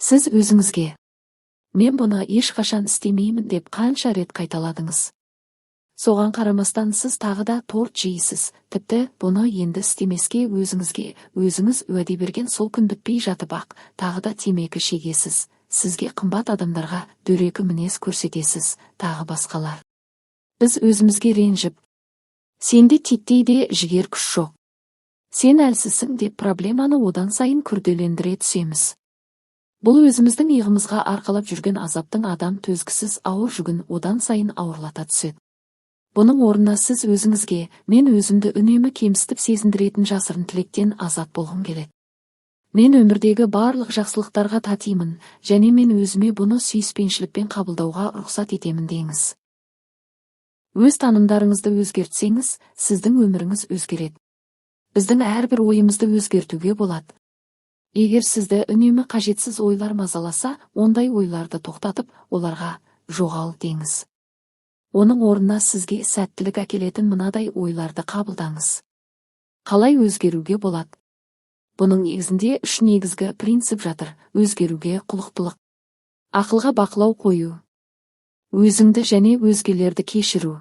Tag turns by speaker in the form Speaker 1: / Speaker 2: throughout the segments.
Speaker 1: Сіз өзіңізге, мен бұны ешқашан істемеймін деп қанша рет қайталадыңыз. Соған қарамастан сіз тағы да торт жейсіз, тіпті бұны енді істемеске өзіңіз уәде берген сол күн бітпей жатып-ақ тағы да темекі шегесіз, сізге қымбат адамдарға дөрекі мінез көрсетесіз, тағы басқалар. Біз өзімізге ренжіп, сенде титтей де жігер күш жоқ, сен әлсізсің деп проблеманы одан сайын күрделендіре түсеміз. Бұл өзіміздің иығымызға арқалап жүрген азаптың адам төзгісіз ауыр жүгін одан сайын ауырлата түседі. Бұның орнына сіз өзіңізге, мен өзімді үнемі кемсітіп сезіндіретін жасырын тілектен азат болғым келеді. Мен өмірдегі барлық жақсылықтарға татимын, және мен өзіме бұны сүйіспеншілікпен қабылдауға рұқсат етемін деңіз. Өз танымдарыңызды өзгертсеңіз, сіздің өміріңіз өзгереді. Біздің әрбір ойымызды өзгертуге болады. Егер сізді үнемі қажетсіз ойлар мазаласа, ондай ойларды тоқтатып, оларға жоғал деңіз. Оның орнына сізге сәттілік әкелетін мынадай ойларды қабылдаңыз. Қалай өзгеруге болады? Бұның негізінде үш негізгі принцип жатыр: өзгеруге құлықтылық, ақылға бақылау қою, өзіңді және өзгелерді кешіру.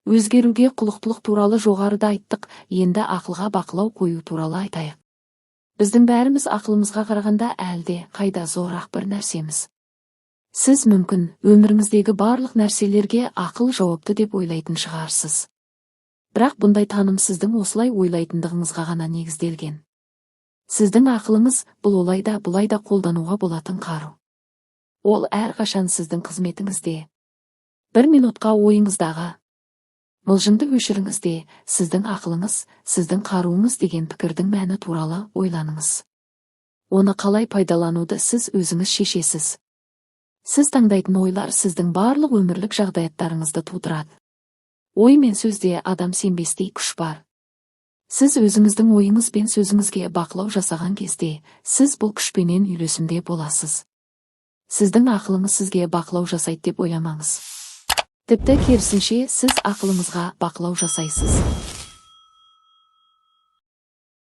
Speaker 1: Өзгеруге құлықтылық туралы жоғарыда айттық, енді ақылға бақылау қою туралы айтайық. Біздің бәріміз ақылымызға қарағанда әлде қайда зорырақ бір нәрсеміз. Сіз мүмкін өміріңіздегі барлық нәрселерге ақыл жауапты деп ойлайтын шығарсыз. Бірақ бұндай таным сіздің осылай ойлайтындығыңызға ғана негізделген. Сіздің ақылыңыз бұл олайда бұлайда қолдануға болатын қару. Ол әрқашан сіздің қызметіңізде. Бір минутқа ойыңыздағы мылжыңды өшіріңізде, сіздің ақылыңыз, сіздің қаруыңыз деген пікірдің мәні туралы ойланыңыз. Оны қалай пайдалануды сіз өзіңіз шешесіз. Сіз таңдайтын ойлар сіздің барлық өмірлік жағдаяттарыңызды тудырады. Ой мен сөзде адам сенбестей күш бар. Сіз өзіңіздің ойыңыз бен сөзіңізге бақылау жасаған кезде, сіз бұл күшпенен үйлесімде боласыз. Сіздің ақылыңыз сізге бақылау жасайды деп ойламаңыз. Тіпті керісінше сіз ақылыңызға бақылау жасайсыз.